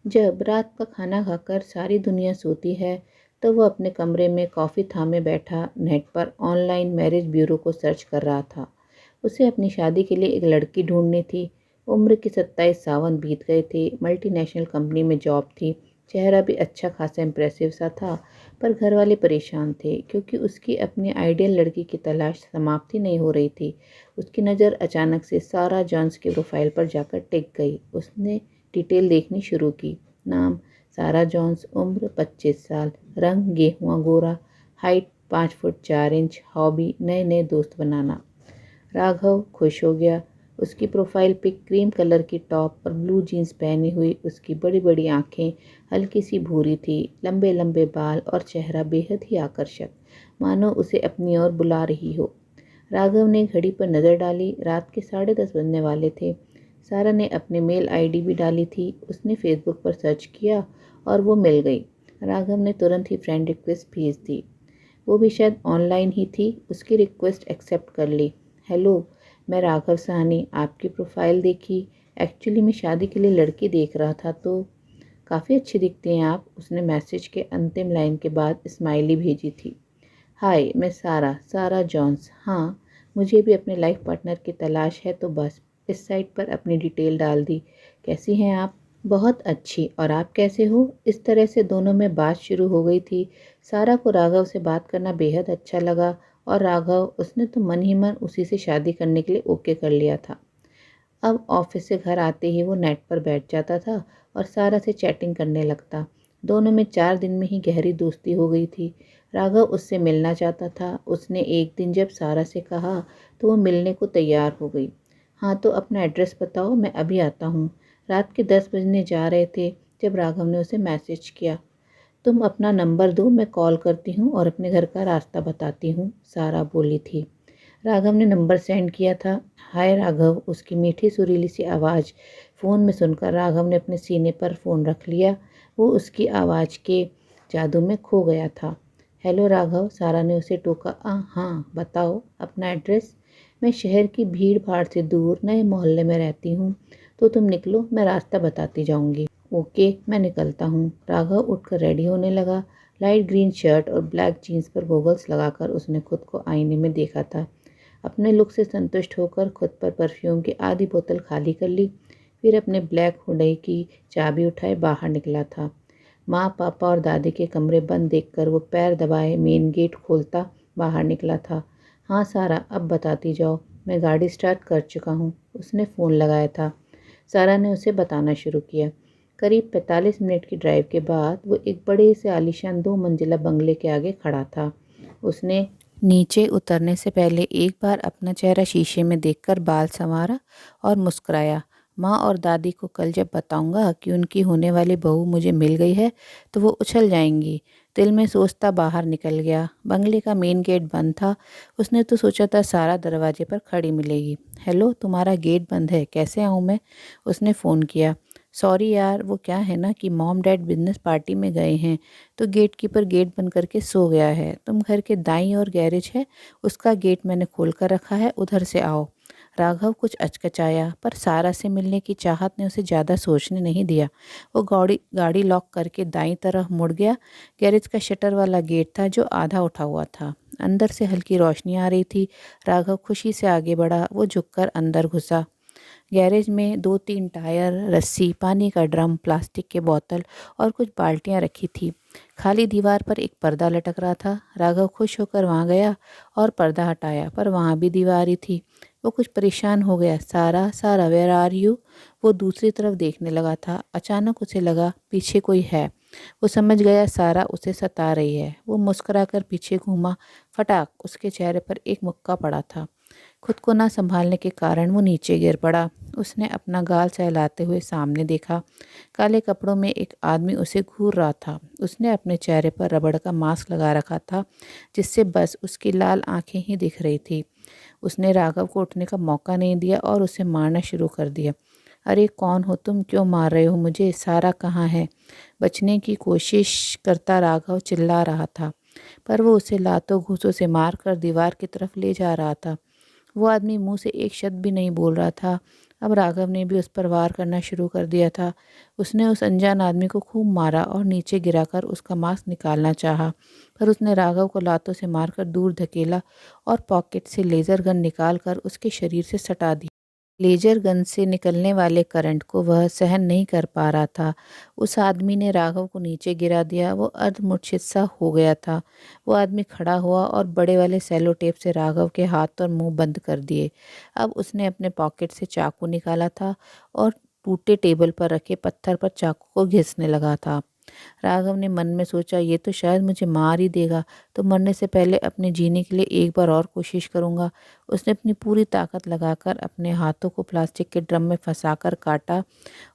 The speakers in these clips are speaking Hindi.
जब रात का खाना खाकर सारी दुनिया सोती है तो वो अपने कमरे में कॉफ़ी थामे बैठा नेट पर ऑनलाइन मैरिज ब्यूरो को सर्च कर रहा था। उसे अपनी शादी के लिए एक लड़की ढूंढनी थी। उम्र के 27 सावन बीत गए थे। मल्टीनेशनल कंपनी में जॉब थी। चेहरा भी अच्छा खासा इम्प्रेसिव सा था। पर घर वाले परेशान थे क्योंकि उसकी अपनी आइडियल लड़की की तलाश समाप्त ही नहीं हो रही थी। उसकी नज़र अचानक से सारा जॉन्स के प्रोफाइल पर जाकर टिक गई। उसने डिटेल देखनी शुरू की। नाम सारा जॉन्स, उम्र 25 साल, रंग गेहुआ गोरा, हाइट 5 फुट 4 इंच, हॉबी नए नए दोस्त बनाना। राघव खुश हो गया। उसकी प्रोफाइल पिक क्रीम कलर की टॉप और ब्लू जीन्स पहनी हुई, उसकी बड़ी बड़ी आंखें हल्की सी भूरी थी, लंबे लंबे बाल और चेहरा बेहद ही आकर्षक, मानो उसे अपनी ओर बुला रही हो। राघव ने घड़ी पर नज़र डाली। रात के 10:30 बजने वाले थे। सारा ने अपने मेल आईडी भी डाली थी। उसने फेसबुक पर सर्च किया और वो मिल गई। राघव ने तुरंत ही फ्रेंड रिक्वेस्ट भेज दी। वो भी शायद ऑनलाइन ही थी। उसकी रिक्वेस्ट एक्सेप्ट कर ली। हेलो, मैं राघव साहनी, आपकी प्रोफाइल देखी। एक्चुअली मैं शादी के लिए लड़की देख रहा था, तो काफ़ी अच्छी दिखती हैं आप। उसने मैसेज के अंतिम लाइन के बाद स्माइली भेजी थी। हाय, मैं सारा सारा जॉन्स। हाँ, मुझे भी अपने लाइफ पार्टनर की तलाश है, तो बस इस साइट पर अपनी डिटेल डाल दी। कैसी हैं आप? बहुत अच्छी। और आप कैसे हो? इस तरह से दोनों में बात शुरू हो गई थी। सारा को राघव से बात करना बेहद अच्छा लगा और राघव, उसने तो मन ही मन उसी से शादी करने के लिए ओके कर लिया था। अब ऑफिस से घर आते ही वो नेट पर बैठ जाता था और सारा से चैटिंग करने लगता। दोनों में 4 दिन में ही गहरी दोस्ती हो गई थी। राघव उससे मिलना चाहता था। उसने एक दिन जब सारा से कहा तो वो मिलने को तैयार हो गई। हाँ, तो अपना एड्रेस बताओ, मैं अभी आता हूँ। रात के 10 बजने जा रहे थे जब राघव ने उसे मैसेज किया। तुम अपना नंबर दो, मैं कॉल करती हूँ और अपने घर का रास्ता बताती हूँ, सारा बोली थी। राघव ने नंबर सेंड किया था। हाय राघव, उसकी मीठी सुरीली सी आवाज़ फ़ोन में सुनकर राघव ने अपने सीने पर फ़ोन रख लिया। वो उसकी आवाज़ के जादू में खो गया था। हेलो राघव, सारा ने उसे टोका। हाँ, बताओ अपना एड्रेस। मैं शहर की भीड़ भाड़ से दूर नए मोहल्ले में रहती हूँ, तो तुम निकलो, मैं रास्ता बताती जाऊँगी। ओके, मैं निकलता हूँ। राघव उठकर रेडी होने लगा। लाइट ग्रीन शर्ट और ब्लैक जीन्स पर गॉगल्स लगाकर उसने खुद को आईने में देखा था। अपने लुक से संतुष्ट होकर खुद पर परफ्यूम की आधी बोतल खाली कर ली। फिर अपने ब्लैक हुडई की चाबी उठाए बाहर निकला था। माँ, पापा और दादी के कमरे बंद देखकर वो पैर दबाए मेन गेट खोलता बाहर निकला था। हाँ सारा, अब बताती जाओ। मैं गाड़ी स्टार्ट कर चुका हूँ। उसने फ़ोन लगाया था। सारा ने उसे बताना शुरू किया। करीब 45 मिनट की ड्राइव के बाद वो एक बड़े से आलीशान 2 मंजिला बंगले के आगे खड़ा था। उसने नीचे उतरने से पहले एक बार अपना चेहरा शीशे में देखकर बाल संवारा और मुस्कुराया। माँ और दादी को कल जब बताऊंगा कि उनकी होने वाली बहू मुझे मिल गई है तो वो उछल जाएंगी, दिल में सोचता बाहर निकल गया। बंगले का मेन गेट बंद था। उसने तो सोचा था सारा दरवाजे पर खड़ी मिलेगी। हेलो, तुम्हारा गेट बंद है, कैसे आऊँ मैं? उसने फ़ोन किया। सॉरी यार, वो क्या है ना कि मॉम डैड बिजनेस पार्टी में गए हैं, तो गेट कीपर गेट बंद करके सो गया है। तुम घर के दाईं ओर गैरेज है, उसका गेट मैंने खोल कर रखा है, उधर से आओ। राघव कुछ अचकचाया, पर सारा से मिलने की चाहत ने उसे ज़्यादा सोचने नहीं दिया। वो गाड़ी गाड़ी लॉक करके दाईं तरफ मुड़ गया। गैरेज का शटर वाला गेट था जो आधा उठा हुआ था। अंदर से हल्की रोशनी आ रही थी। राघव खुशी से आगे बढ़ा। वो झुककर अंदर घुसा। गैरेज में 2-3 टायर, रस्सी, पानी का ड्रम, प्लास्टिक के बोतल और कुछ बाल्टियां रखी थी। खाली दीवार पर एक पर्दा लटक रहा था। राघव खुश होकर वहां गया और पर्दा हटाया, पर वहां भी दीवार ही थी। वो कुछ परेशान हो गया। सारा, सारा, वेयर आर यू? वो दूसरी तरफ देखने लगा था। अचानक उसे लगा पीछे कोई है। वो समझ गया सारा उसे सता रही है। वो मुस्कुराकर पीछे घूमा। फटाक, उसके चेहरे पर एक मुक्का पड़ा था। खुद को ना संभालने के कारण वो नीचे गिर पड़ा। उसने अपना गाल सहलाते हुए सामने देखा। काले कपड़ों में एक आदमी उसे घूर रहा था। उसने अपने चेहरे पर रबड़ का मास्क लगा रखा था, जिससे बस उसकी लाल आंखें ही दिख रही थी। उसने राघव को उठने का मौका नहीं दिया और उसे मारना शुरू कर दिया। अरे कौन हो तुम? क्यों मार रहे हो मुझे? सारा कहाँ है? बचने की कोशिश करता राघव चिल्ला रहा था, पर वो उसे लातों घूंसों से मार कर दीवार की तरफ ले जा रहा था। वो आदमी मुंह से एक शब्द भी नहीं बोल रहा था। अब राघव ने भी उस पर वार करना शुरू कर दिया था। उसने उस अनजान आदमी को खूब मारा और नीचे गिराकर उसका मांस निकालना चाहा, पर उसने राघव को लातों से मारकर दूर धकेला और पॉकेट से लेज़र गन निकालकर उसके शरीर से सटा दी। लेजर गन से निकलने वाले करंट को वह सहन नहीं कर पा रहा था। उस आदमी ने राघव को नीचे गिरा दिया। वो अर्धमूर्छित सा हो गया था। वो आदमी खड़ा हुआ और बड़े वाले सेलो टेप से राघव के हाथ और मुंह बंद कर दिए। अब उसने अपने पॉकेट से चाकू निकाला था और टूटे टेबल पर रखे पत्थर पर चाकू को घिसने लगा था। राघव ने मन में सोचा, ये तो शायद मुझे मार ही देगा, तो मरने से पहले अपने जीने के लिए एक बार और कोशिश करूंगा। उसने अपनी पूरी ताकत लगाकर अपने हाथों को प्लास्टिक के ड्रम में फंसाकर काटा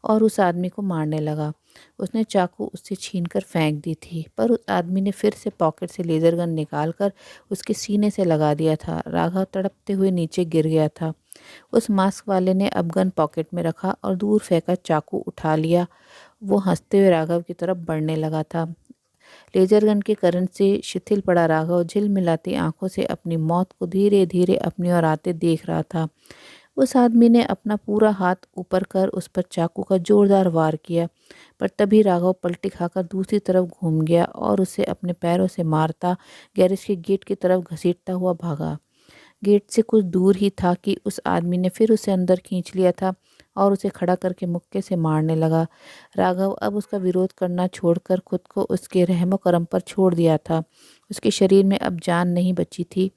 और उस आदमी को मारने लगा। उसने चाकू उससे छीनकर फेंक दी थी, पर उस आदमी ने फिर से पॉकेट से लेजर गन निकालकर उसके सीने से लगा दिया था। राघव तड़पते हुए नीचे गिर गया था। उस मास्क वाले ने अब गन पॉकेट में रखा और दूर फेंका चाकू उठा लिया। वो हंसते हुए राघव की तरफ बढ़ने लगा था। लेजर गन के करंट से शिथिल पड़ा राघव झिलमिलाती आंखों से अपनी मौत को धीरे धीरे अपनी ओर आते देख रहा था। उस आदमी ने अपना पूरा हाथ ऊपर कर उस पर चाकू का जोरदार वार किया, पर तभी राघव पलटी खाकर दूसरी तरफ घूम गया और उसे अपने पैरों से मारता गैरेज के गेट की तरफ घसीटता हुआ भागा। गेट से कुछ दूर ही था कि उस आदमी ने फिर उसे अंदर खींच लिया था और उसे खड़ा करके मुक्के से मारने लगा। राघव अब उसका विरोध करना छोड़कर खुद को उसके रहमो करम पर छोड़ दिया था। उसके शरीर में अब जान नहीं बची थी।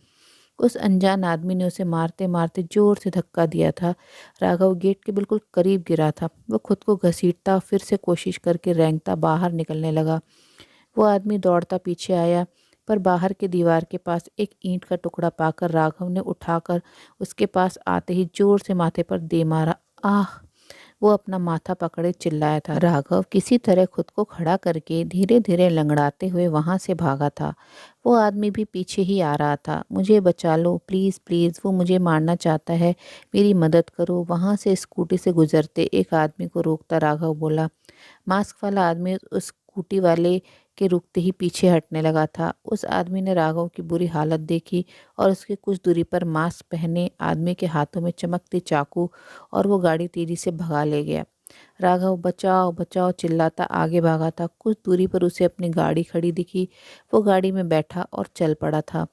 उस अनजान आदमी ने उसे मारते मारते जोर से धक्का दिया था। राघव गेट के बिल्कुल करीब गिरा था। वो खुद को घसीटता फिर से कोशिश करके रेंगता बाहर निकलने लगा। वो आदमी दौड़ता पीछे आया, पर बाहर के दीवार के पास एक ईंट का टुकड़ा पाकर राघव ने उठाकर उसके पास आते ही जोर से माथे पर दे मारा। आह! वो अपना माथा पकड़े चिल्लाया था। राघव किसी तरह खुद को खड़ा करके धीरे धीरे लंगड़ाते हुए वहां से भागा था। वो आदमी भी पीछे ही आ रहा था। मुझे बचा लो, प्लीज़ प्लीज़, वो मुझे मारना चाहता है, मेरी मदद करो। वहां से स्कूटी से गुजरते एक आदमी को रोकता राघव बोला। मास्क वाला आदमी उस स्कूटी वाले के रुकते ही पीछे हटने लगा था। उस आदमी ने राघव की बुरी हालत देखी और उसके कुछ दूरी पर मास्क पहने आदमी के हाथों में चमकती चाकू और वो गाड़ी तेजी से भगा ले गया। राघव बचाओ बचाओ चिल्लाता आगे भागा था। कुछ दूरी पर उसे अपनी गाड़ी खड़ी दिखी। वो गाड़ी में बैठा और चल पड़ा था।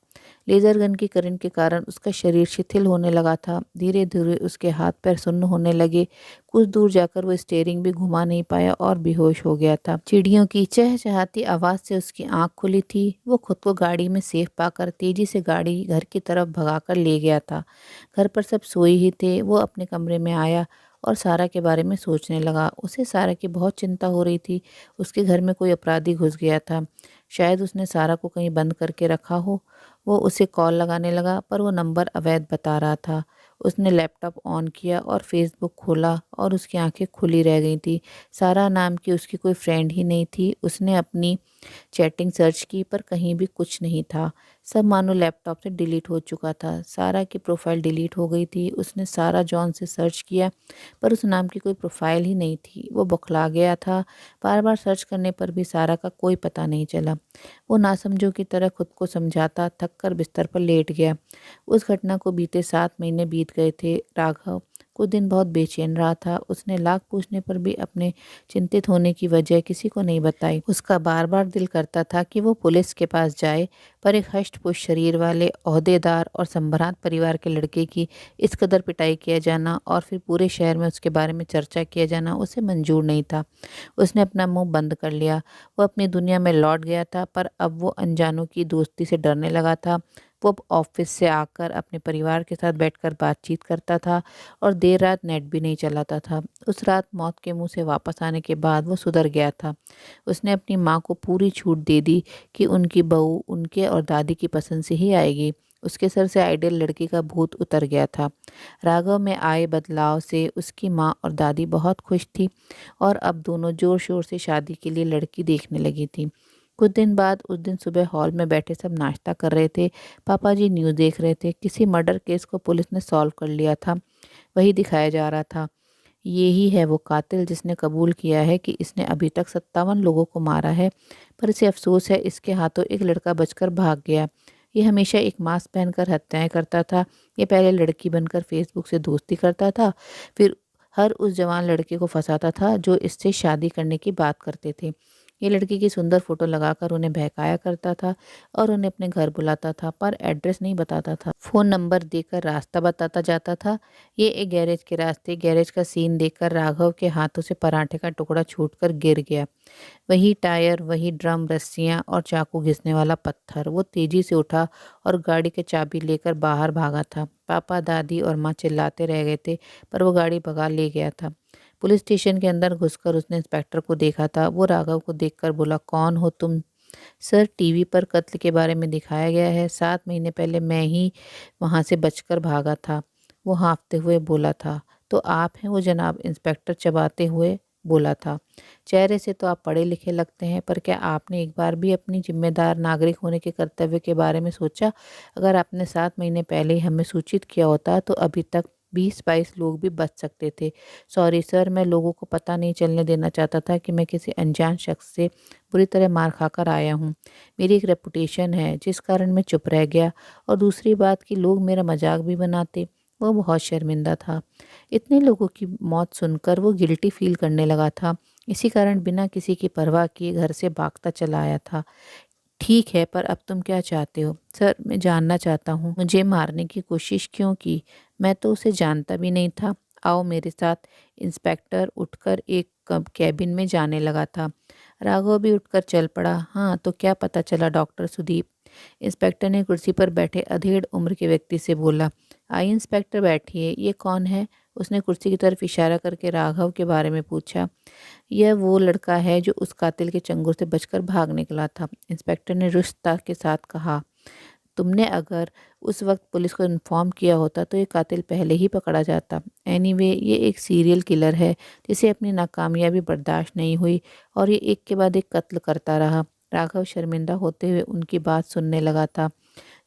लेजर गन की करंट के कारण उसका शरीर शिथिल होने लगा था। धीरे धीरे उसके हाथ पैर सुन्न होने लगे। कुछ दूर जाकर वो स्टीयरिंग भी घुमा नहीं पाया और बेहोश हो गया था। चिड़ियों की चहचहाती आवाज से उसकी आंख खुली थी। वो खुद को गाड़ी में सेफ पाकर तेजी से गाड़ी घर की तरफ भगाकर ले गया था। घर पर सब सोए ही थे। वो अपने कमरे में आया और सारा के बारे में सोचने लगा। उसे सारा की बहुत चिंता हो रही थी। उसके घर में कोई अपराधी घुस गया था। शायद उसने सारा को कहीं बंद करके रखा हो। वो उसे कॉल लगाने लगा, पर वो नंबर अवैध बता रहा था। उसने लैपटॉप ऑन किया और फेसबुक खोला और उसकी आंखें खुली रह गई थी। सारा नाम की उसकी कोई फ्रेंड ही नहीं थी। उसने अपनी चैटिंग सर्च की, पर कहीं भी कुछ नहीं था। सब मानो लैपटॉप से डिलीट हो चुका था। सारा की प्रोफाइल डिलीट हो गई थी। उसने सारा जॉन से सर्च किया, पर उस नाम की कोई प्रोफाइल ही नहीं थी। वो बौखला गया था। बार बार सर्च करने पर भी सारा का कोई पता नहीं चला। वो नासमझों की तरह खुद को समझाता थक कर बिस्तर पर लेट गया। उस घटना को बीते 7 महीने बीत गए थे। राघव कुछ दिन बहुत बेचैन रहा था। उसने लाख पूछने पर भी अपने चिंतित होने की वजह किसी को नहीं बताई। उसका बार बार दिल करता था कि वो पुलिस के पास जाए, पर एक हष्ट-पुष्ट शरीर वाले ओहदेदार और संभ्रांत परिवार के लड़के की इस कदर पिटाई किया जाना और फिर पूरे शहर में उसके बारे में चर्चा किया जाना उसे मंजूर नहीं था। उसने अपना मुंह बंद कर लिया। वो अपनी दुनिया में लौट गया था, पर अब वो अनजानों की दोस्ती से डरने लगा था। वो अब ऑफिस से आकर अपने परिवार के साथ बैठकर बातचीत करता था और देर रात नेट भी नहीं चलाता था। उस रात मौत के मुंह से वापस आने के बाद वो सुधर गया था। उसने अपनी माँ को पूरी छूट दे दी कि उनकी बहू उनके और दादी की पसंद से ही आएगी। उसके सर से आइडियल लड़की का भूत उतर गया था। राघव में आए बदलाव से उसकी माँ और दादी बहुत खुश थी और अब दोनों जोर शोर से शादी के लिए लड़की देखने लगी थी। कुछ दिन बाद उस दिन सुबह हॉल में बैठे सब नाश्ता कर रहे थे। पापा जी न्यूज़ देख रहे थे। किसी मर्डर केस को पुलिस ने सॉल्व कर लिया था, वही दिखाया जा रहा था। यही है वो कातिल जिसने कबूल किया है कि इसने अभी तक 57 लोगों को मारा है, पर इसे अफसोस है इसके हाथों एक लड़का बचकर भाग गया। ये हमेशा एक मास्क पहनकर हत्याएं करता था। ये पहले लड़की बनकर फेसबुक से दोस्ती करता था, फिर हर उस जवान लड़के को फंसाता था जो इससे शादी करने की बात करते थे। ये लड़की की सुंदर फोटो लगाकर उन्हें बहकाया करता था और उन्हें अपने घर बुलाता था, पर एड्रेस नहीं बताता था। फ़ोन नंबर देकर रास्ता बताता जाता था। ये एक गैरेज के रास्ते गैरेज का सीन देखकर राघव के हाथों से पराठे का टुकड़ा छूटकर गिर गया। वही टायर, वही ड्रम, रस्सियाँ और चाकू घिसने वाला पत्थर। वो तेजी से उठा और गाड़ी की चाबी लेकर बाहर भागा था। पापा, दादी और माँ चिल्लाते रह गए थे, पर वो गाड़ी भगा ले गया था। पुलिस स्टेशन के अंदर घुसकर उसने इंस्पेक्टर को देखा था। वो राघव को देखकर बोला, कौन हो तुम? सर, टीवी पर कत्ल के बारे में दिखाया गया है। 7 महीने पहले मैं ही वहाँ से बचकर भागा था। वो हाँफते हुए बोला था। तो आप हैं वो जनाब? इंस्पेक्टर चबाते हुए बोला था। चेहरे से तो आप पढ़े लिखे लगते हैं, पर क्या आपने एक बार भी अपनी जिम्मेदार नागरिक होने के कर्तव्य के बारे में सोचा? अगर आपने 7 महीने पहले ही हमें सूचित किया होता तो अभी तक 20-22 लोग भी बच सकते थे। सॉरी सर, मैं लोगों को पता नहीं चलने देना चाहता था कि मैं किसी अनजान शख्स से बुरी तरह मार खाकर आया हूँ। मेरी एक रेपुटेशन है जिस कारण मैं चुप रह गया, और दूसरी बात कि लोग मेरा मजाक भी बनाते। वो बहुत शर्मिंदा था। इतने लोगों की मौत सुनकर वो गिल्टी फील करने लगा था। इसी कारण बिना किसी की परवाह किए घर से भागता चला आया था। ठीक है, पर अब तुम क्या चाहते हो? सर, मैं जानना चाहता हूँ मुझे मारने की कोशिश क्यों की? मैं तो उसे जानता भी नहीं था। आओ मेरे साथ। इंस्पेक्टर उठकर एक कैबिन में जाने लगा था। राघव भी उठकर चल पड़ा। हाँ, तो क्या पता चला डॉक्टर सुदीप? इंस्पेक्टर ने कुर्सी पर बैठे अधेड़ उम्र के व्यक्ति से बोला। आइए इंस्पेक्टर, बैठिए। ये कौन है? उसने कुर्सी की तरफ इशारा करके राघव के बारे में पूछा। यह वो लड़का है जो उस कातिल के चंगुल से बचकर भाग निकला था, इंस्पेक्टर ने रुष्टता के साथ कहा। तुमने अगर उस वक्त पुलिस को इन्फॉर्म किया होता तो ये कातिल पहले ही पकड़ा जाता। एनीवे, ये एक सीरियल किलर है जिसे अपनी नाकामयाबी बर्दाश्त नहीं हुई और ये एक के बाद एक कत्ल करता रहा। राघव शर्मिंदा होते हुए उनकी बात सुनने लगा था।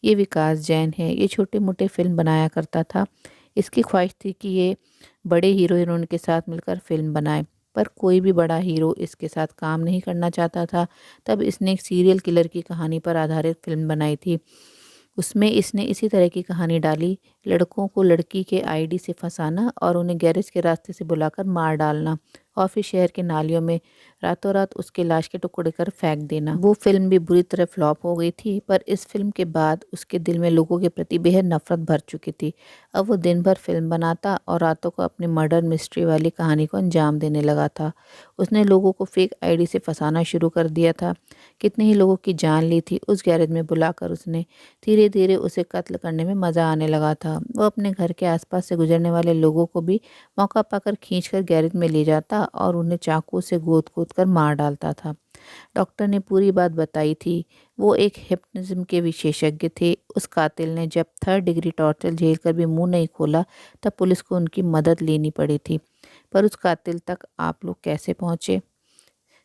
ये विकास जैन है। ये छोटे मोटे फिल्म बनाया करता था। इसकी ख्वाहिश थी कि ये बड़े हीरो हीरोइन के साथ मिलकर फिल्म बनाए, पर कोई भी बड़ा हीरो इसके साथ काम नहीं करना चाहता था। तब इसने एक सीरियल किलर की कहानी पर आधारित फिल्म बनाई थी। उसमें इसने इसी तरह की कहानी डाली, लड़कों को लड़की के आईडी से फंसाना और उन्हें गैरेज के रास्ते से बुलाकर मार डालना और फिर शहर के नालियों में रातों रात उसके लाश के टुकड़े कर फेंक देना। वो फिल्म भी बुरी तरह फ्लॉप हो गई थी, पर इस फिल्म के बाद उसके दिल में लोगों के प्रति बेहद नफरत भर चुकी थी। अब वो दिन भर फिल्म बनाता और रातों को अपनी मर्डर मिस्ट्री वाली कहानी को अंजाम देने लगा था। उसने लोगों को फेक आईडी से फंसाना शुरू कर दिया था। कितने ही लोगों की जान ली थी उस गैरेज में बुलाकर उसने। धीरे धीरे उसे कत्ल करने में मज़ा आने लगा था। वो अपने घर के आसपास से गुजरने वाले लोगों को भी मौका पाकर खींचकर गैरेज में ले जाता और उन्हें चाकू से गोद कूद कर मार डालता था। डॉक्टर ने पूरी बात बताई थी। वो एक हिप्नोटिज्म के विशेषज्ञ थे। उस कातिल ने जब 3rd डिग्री टॉर्चर झेल कर भी मुंह नहीं खोला, तब पुलिस को उनकी मदद लेनी पड़ी थी। पर उस कातिल तक आप लोग कैसे पहुंचे?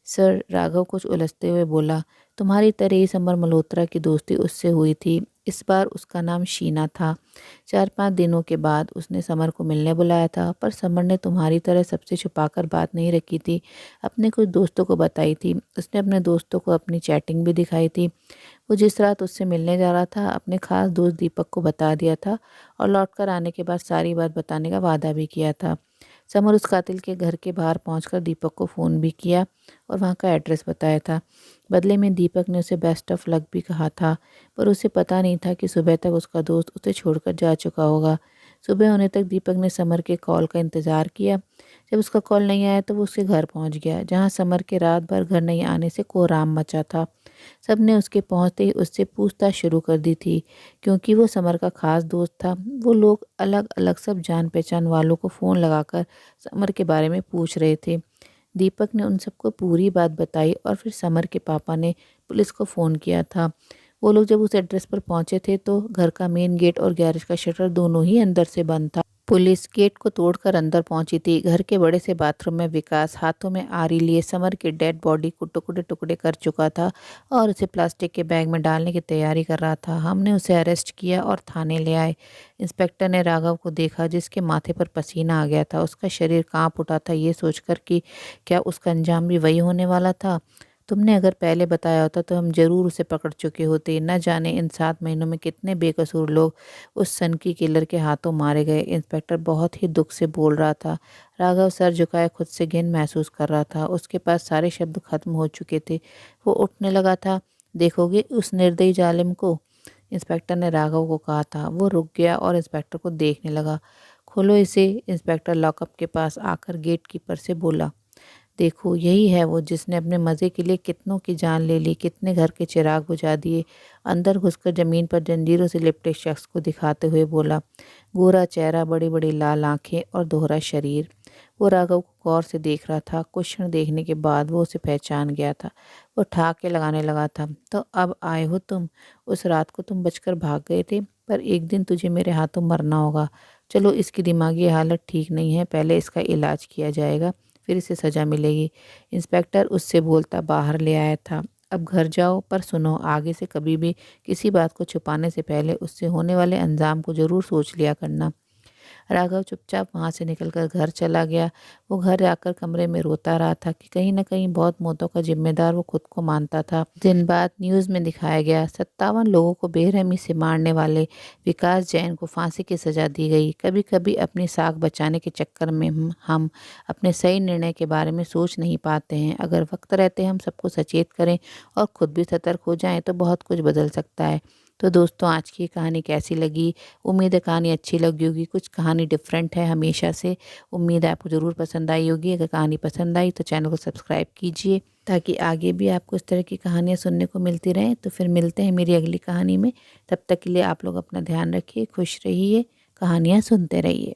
सर, राघव कुछ उलझते हुए बोला, तुम्हारी तरह ही समर मल्होत्रा की दोस्ती उससे हुई थी। इस बार उसका नाम शीना था। 4-5 दिनों के बाद उसने समर को मिलने बुलाया था, पर समर ने तुम्हारी तरह सबसे छुपाकर बात नहीं रखी थी। अपने कुछ दोस्तों को बताई थी। उसने अपने दोस्तों को अपनी चैटिंग भी दिखाई थी। वो जिस रात उससे मिलने जा रहा था अपने खास दोस्त दीपक को बता दिया था और लौटकर आने के बाद सारी बात बताने का वादा भी किया था। समर उस कातिल के घर के बाहर पहुंचकर दीपक को फ़ोन भी किया और वहां का एड्रेस बताया था। बदले में दीपक ने उसे बेस्ट ऑफ लक भी कहा था, पर उसे पता नहीं था कि सुबह तक उसका दोस्त उसे छोड़कर जा चुका होगा। सुबह होने तक दीपक ने समर के कॉल का इंतज़ार किया। जब उसका कॉल नहीं आया तो वो उसके घर पहुंच गया, जहां समर के रात भर घर नहीं आने से कोहराम मचा था। सब ने उसके पहुंचते ही उससे पूछताछ शुरू कर दी थी, क्योंकि वो समर का खास दोस्त था। वो लोग अलग अलग सब जान पहचान वालों को फ़ोन लगाकर समर के बारे में पूछ रहे थे। दीपक ने उन सबको पूरी बात बताई और फिर समर के पापा ने पुलिस को फ़ोन किया था। वो लोग जब उस एड्रेस पर पहुंचे थे तो घर का मेन गेट और गैरेज का शटर दोनों ही अंदर से बंद था। पुलिस गेट को तोड़कर अंदर पहुंची थी। घर के बड़े से बाथरूम में विकास हाथों में आरी लिए समर के डेड बॉडी को टुकड़े टुकड़े कर चुका था और उसे प्लास्टिक के बैग में डालने की तैयारी कर रहा था। हमने उसे अरेस्ट किया और थाने ले आए। इंस्पेक्टर ने राघव को देखा, जिसके माथे पर पसीना आ गया था। उसका शरीर कांप उठा था ये सोचकर कि क्या उसका अंजाम भी वही होने वाला था। तुमने अगर पहले बताया होता तो हम ज़रूर उसे पकड़ चुके होते। न जाने इन 7 महीनों में कितने बेकसूर लोग उस सनकी किलर के हाथों मारे गए। इंस्पेक्टर बहुत ही दुख से बोल रहा था। राघव सर झुकाए खुद से घिन महसूस कर रहा था। उसके पास सारे शब्द खत्म हो चुके थे। वो उठने लगा था। देखोगे उस निर्दयी जालिम को, इंस्पेक्टर ने राघव को कहा था। वो रुक गया और इंस्पेक्टर को देखने लगा। खोलो इसे, इंस्पेक्टर लॉकअप के पास आकर गेट कीपर से बोला। देखो यही है वो जिसने अपने मज़े के लिए कितनों की जान ले ली, कितने घर के चिराग बुझा दिए। अंदर घुसकर ज़मीन पर जंजीरों से लिपटे शख्स को दिखाते हुए बोला। गोरा चेहरा, बड़ी बड़ी लाल आंखें और दोहरा शरीर। वो राघव को गौर से देख रहा था। कुछ क्षण देखने के बाद वो उसे पहचान गया था। वो ठहाके लगाने लगा था। तो अब आए हो तुम। उस रात को तुम बचकर भाग गए थे, पर एक दिन तुझे मेरे हाथों मरना होगा। चलो, इसकी दिमागी हालत ठीक नहीं है, पहले इसका इलाज किया जाएगा, फिर इसे सज़ा मिलेगी। इंस्पेक्टर उससे बोलता बाहर ले आया था। अब घर जाओ, पर सुनो, आगे से कभी भी किसी बात को छुपाने से पहले उससे होने वाले अंजाम को ज़रूर सोच लिया करना। राघव चुपचाप वहाँ से निकलकर घर चला गया। वो घर जाकर कमरे में रोता रहा था कि कहीं न कहीं बहुत मौतों का जिम्मेदार वो खुद को मानता था। दिन बाद न्यूज़ में दिखाया गया, 57 लोगों को बेरहमी से मारने वाले विकास जैन को फांसी की सज़ा दी गई। कभी कभी अपनी साख बचाने के चक्कर में हम अपने सही निर्णय के बारे में सोच नहीं पाते हैं। अगर वक्त रहते हम सबको सचेत करें और खुद भी सतर्क हो जाएं तो बहुत कुछ बदल सकता है। तो दोस्तों, आज की कहानी कैसी लगी? उम्मीद है कहानी अच्छी लगी होगी। कुछ कहानी डिफरेंट है हमेशा से। उम्मीद है आपको ज़रूर पसंद आई होगी। अगर कहानी पसंद आई तो चैनल को सब्सक्राइब कीजिए, ताकि आगे भी आपको इस तरह की कहानियाँ सुनने को मिलती रहें। तो फिर मिलते हैं मेरी अगली कहानी में। तब तक के लिए आप लोग अपना ध्यान रखिए, खुश रहिए, कहानियाँ सुनते रहिए।